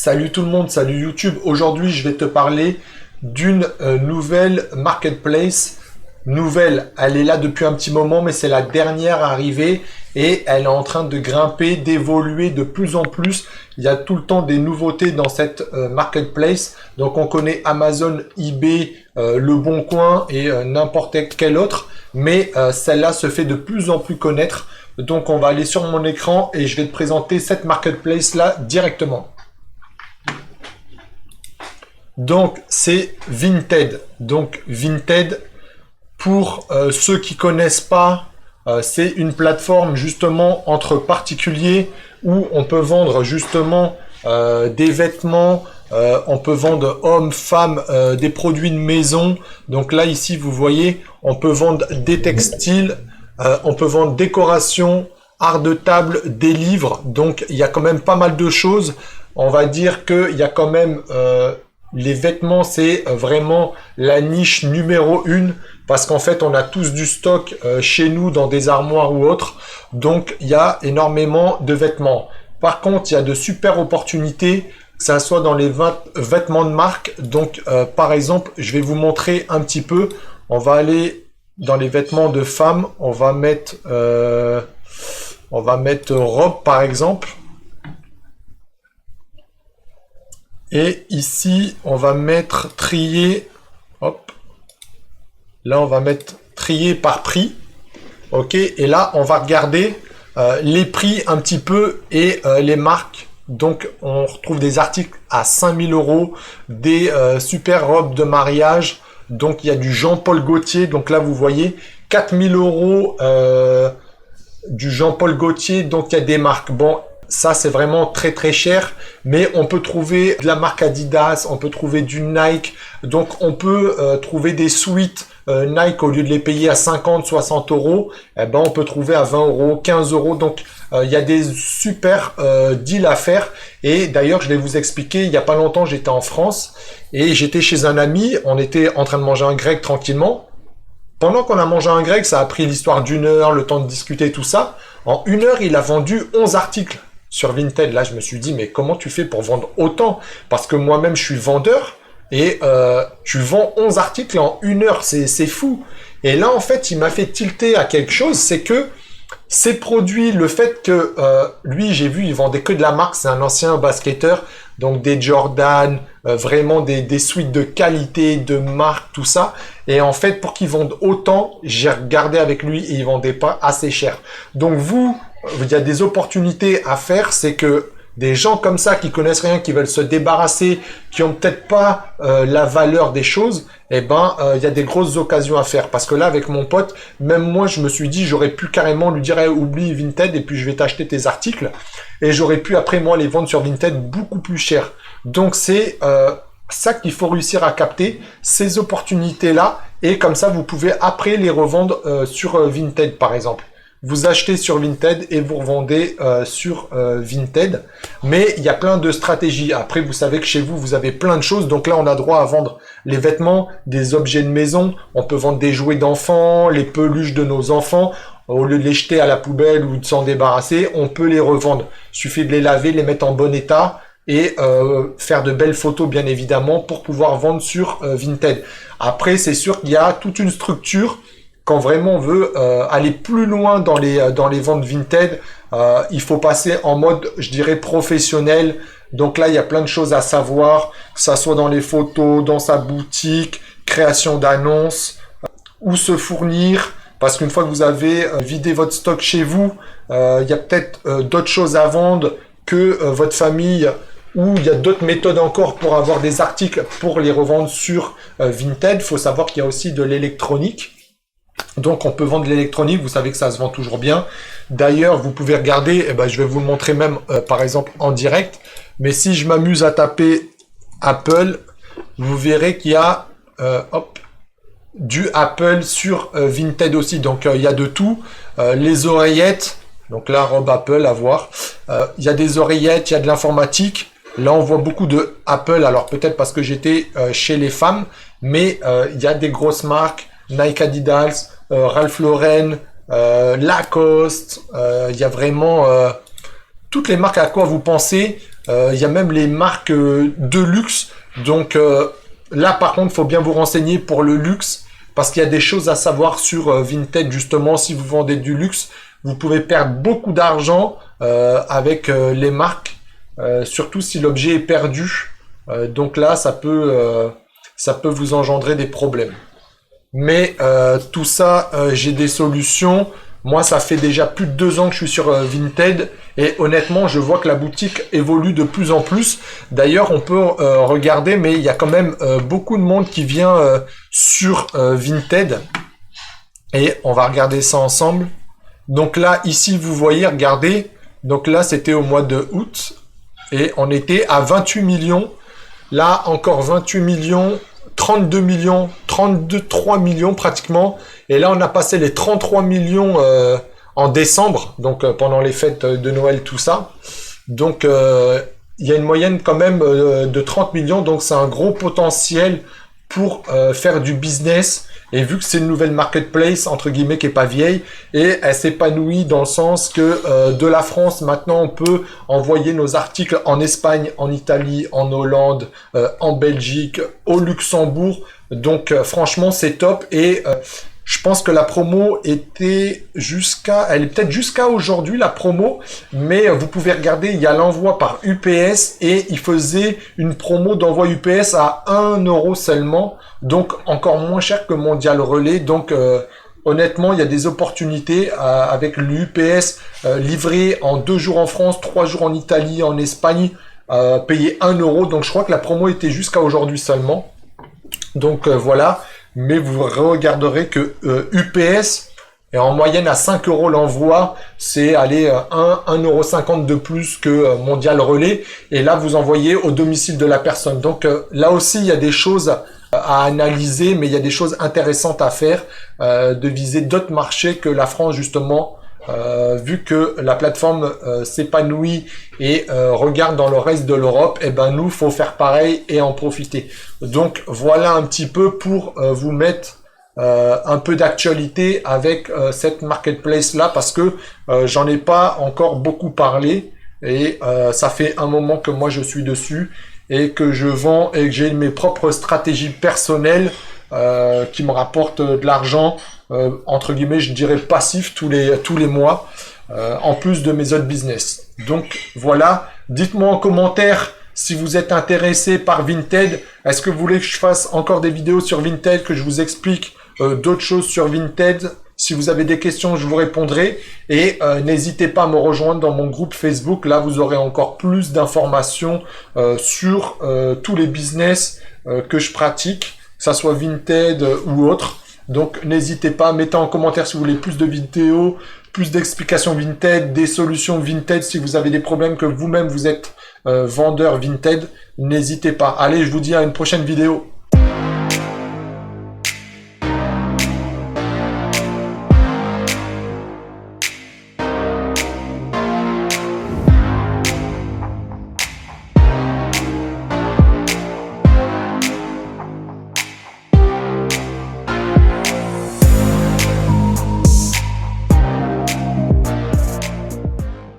Salut tout le monde, salut YouTube. Aujourd'hui, je vais te parler d'une nouvelle marketplace. Nouvelle, elle est là depuis un petit moment, mais c'est la dernière arrivée et elle est en train de grimper, d'évoluer de plus en plus. Il y a tout le temps des nouveautés dans cette marketplace. Donc on connaît Amazon, eBay, Le Bon Coin et n'importe quel autre. Mais celle-là se fait de plus en plus connaître. Donc on va aller sur mon écran et je vais te présenter cette marketplace-là directement. Donc c'est Vinted. Donc Vinted, pour ceux qui connaissent pas, c'est une plateforme justement entre particuliers où on peut vendre justement des vêtements, on peut vendre hommes, femmes, des produits de maison. Donc là ici vous voyez, on peut vendre des textiles, on peut vendre décoration, art de table, des livres. Donc il y a quand même pas mal de choses. On va dire qu'il y a quand même les vêtements, c'est vraiment la niche numéro 1 parce qu'en fait, on a tous du stock chez nous dans des armoires ou autres. Donc, il y a énormément de vêtements. Par contre, il y a de super opportunités, que ça soit dans les vêtements de marque. Donc, par exemple, je vais vous montrer un petit peu. On va aller dans les vêtements de femmes. On va mettre robe, par exemple. Et ici, on va mettre trier. Hop. Là, on va mettre trier par prix. OK. Et là, on va regarder les prix un petit peu et les marques. Donc, on retrouve des articles à 5000 €, des super robes de mariage. Donc, il y a du Jean-Paul Gaultier. Donc là, vous voyez, 4000 € du Jean-Paul Gaultier. Donc, il y a des marques. Bon. Ça, c'est vraiment très très cher, mais on peut trouver de la marque Adidas, on peut trouver du Nike, donc on peut trouver des suites Nike, au lieu de les payer à 50, 60 €, eh ben, on peut trouver à 20 €, 15 €, donc il y a des super deals à faire. Et d'ailleurs, je vais vous expliquer, il n'y a pas longtemps, j'étais en France, et j'étais chez un ami, on était en train de manger un grec tranquillement. Pendant qu'on a mangé un grec, ça a pris l'histoire d'1 heure, le temps de discuter, tout ça. En 1 heure, il a vendu 11 articles sur Vinted. Là, je me suis dit, mais comment tu fais pour vendre autant? Parce que moi-même, je suis vendeur et tu vends 11 articles en 1 heure, c'est fou. Et là, en fait, il m'a fait tilter à quelque chose, c'est que ces produits, le fait que lui, j'ai vu, il vendait que de la marque, c'est un ancien basketteur, donc des Jordan, vraiment des suites de qualité, de marque, tout ça. Et en fait, pour qu'ils vendent autant, j'ai regardé avec lui et il vendait pas assez cher. Donc vous, il y a des opportunités à faire, c'est que des gens comme ça qui connaissent rien, qui veulent se débarrasser, qui ont peut-être pas la valeur des choses, eh ben il y a des grosses occasions à faire. Parce que là, avec mon pote, même moi, je me suis dit, j'aurais pu carrément lui dire, hey, oublie Vinted et puis je vais t'acheter tes articles. Et j'aurais pu après moi les vendre sur Vinted beaucoup plus cher. Donc c'est ça qu'il faut réussir à capter, ces opportunités-là, et comme ça, vous pouvez après les revendre sur Vinted, par exemple. Vous achetez sur Vinted et vous revendez sur Vinted. Mais il y a plein de stratégies. Après, vous savez que chez vous, vous avez plein de choses. Donc là, on a droit à vendre les vêtements, des objets de maison. On peut vendre des jouets d'enfants, les peluches de nos enfants. Au lieu de les jeter à la poubelle ou de s'en débarrasser, on peut les revendre. Il suffit de les laver, les mettre en bon état et faire de belles photos, bien évidemment, pour pouvoir vendre sur Vinted. Après, c'est sûr qu'il y a toute une structure. Quand vraiment on veut aller plus loin dans les ventes Vinted, il faut passer en mode, je dirais, professionnel. Donc là, il y a plein de choses à savoir, que ça soit dans les photos, dans sa boutique, création d'annonces, où se fournir. Parce qu'une fois que vous avez vidé votre stock chez vous, il y a peut-être d'autres choses à vendre que votre famille, ou il y a d'autres méthodes encore pour avoir des articles pour les revendre sur Vinted. Il faut savoir qu'il y a aussi de l'électronique. Donc on peut vendre de l'électronique, vous savez que ça se vend toujours bien. D'ailleurs, vous pouvez regarder, je vais vous le montrer même par exemple en direct. Mais si je m'amuse à taper Apple, vous verrez qu'il y a du Apple sur Vinted aussi. Donc il y a de tout. Les oreillettes, donc là robe Apple à voir. Il y a des oreillettes, il y a de l'informatique. Là on voit beaucoup de Apple, alors peut-être parce que j'étais chez les femmes, mais il y a des grosses marques. Nike, Adidas, Ralph Lauren, Lacoste, il y a vraiment toutes les marques à quoi vous pensez. Il y a même les marques de luxe. Donc là, par contre, il faut bien vous renseigner pour le luxe, parce qu'il y a des choses à savoir sur Vinted, justement. Si vous vendez du luxe, vous pouvez perdre beaucoup d'argent avec les marques, surtout si l'objet est perdu. Donc là, ça peut vous engendrer des problèmes. Mais tout ça, j'ai des solutions. Moi, ça fait déjà plus de 2 ans que je suis sur Vinted et honnêtement, je vois que la boutique évolue de plus en plus. D'ailleurs, on peut regarder, mais il y a quand même beaucoup de monde qui vient sur Vinted et on va regarder ça ensemble. Donc là, ici, vous voyez, regardez. Donc là, c'était au mois de août et on était à 28 millions. Là, encore 28 millions. 32 millions, 3 millions pratiquement. Et là, on a passé les 33 millions en décembre, donc pendant les fêtes de Noël, tout ça. Donc, il y a une moyenne quand même de 30 millions, donc c'est un gros potentiel pour faire du business. Et vu que c'est une nouvelle marketplace, entre guillemets, qui est pas vieille, et elle s'épanouit dans le sens que de la France, maintenant, on peut envoyer nos articles en Espagne, en Italie, en Hollande, en Belgique, au Luxembourg. Donc, franchement, c'est top. Et je pense que la promo était elle est peut-être jusqu'à aujourd'hui, la promo, mais vous pouvez regarder, il y a l'envoi par UPS et il faisait une promo d'envoi UPS à 1 € seulement, donc encore moins cher que Mondial Relais. Donc honnêtement, il y a des opportunités avec l'UPS livré en 2 jours en France, 3 jours en Italie, en Espagne, payé 1 €. Donc je crois que la promo était jusqu'à aujourd'hui seulement. Donc voilà. Mais vous regarderez que UPS est en moyenne à 5 € l'envoi, c'est aller 1,50 € de plus que Mondial Relais, et là vous envoyez au domicile de la personne. Donc là aussi il y a des choses à analyser, mais il y a des choses intéressantes à faire, de viser d'autres marchés que la France justement. Vu que la plateforme s'épanouit et regarde dans le reste de l'Europe, et ben nous faut faire pareil et en profiter. Donc voilà un petit peu pour vous mettre un peu d'actualité avec cette marketplace là, parce que j'en ai pas encore beaucoup parlé et ça fait un moment que moi je suis dessus et que je vends et que j'ai mes propres stratégies personnelles qui me rapportent de l'argent, entre guillemets, je dirais passif tous les mois, en plus de mes autres business. Donc voilà, dites-moi en commentaire si vous êtes intéressé par Vinted. Est-ce que vous voulez que je fasse encore des vidéos sur Vinted, que je vous explique d'autres choses sur Vinted? Si vous avez des questions, je vous répondrai. Et n'hésitez pas à me rejoindre dans mon groupe Facebook. Là, vous aurez encore plus d'informations sur tous les business que je pratique, que ça soit Vinted ou autre. Donc n'hésitez pas, mettez en commentaire si vous voulez plus de vidéos, plus d'explications Vinted, des solutions Vinted, si vous avez des problèmes, que vous-même vous êtes vendeur Vinted, n'hésitez pas. Allez, je vous dis à une prochaine vidéo.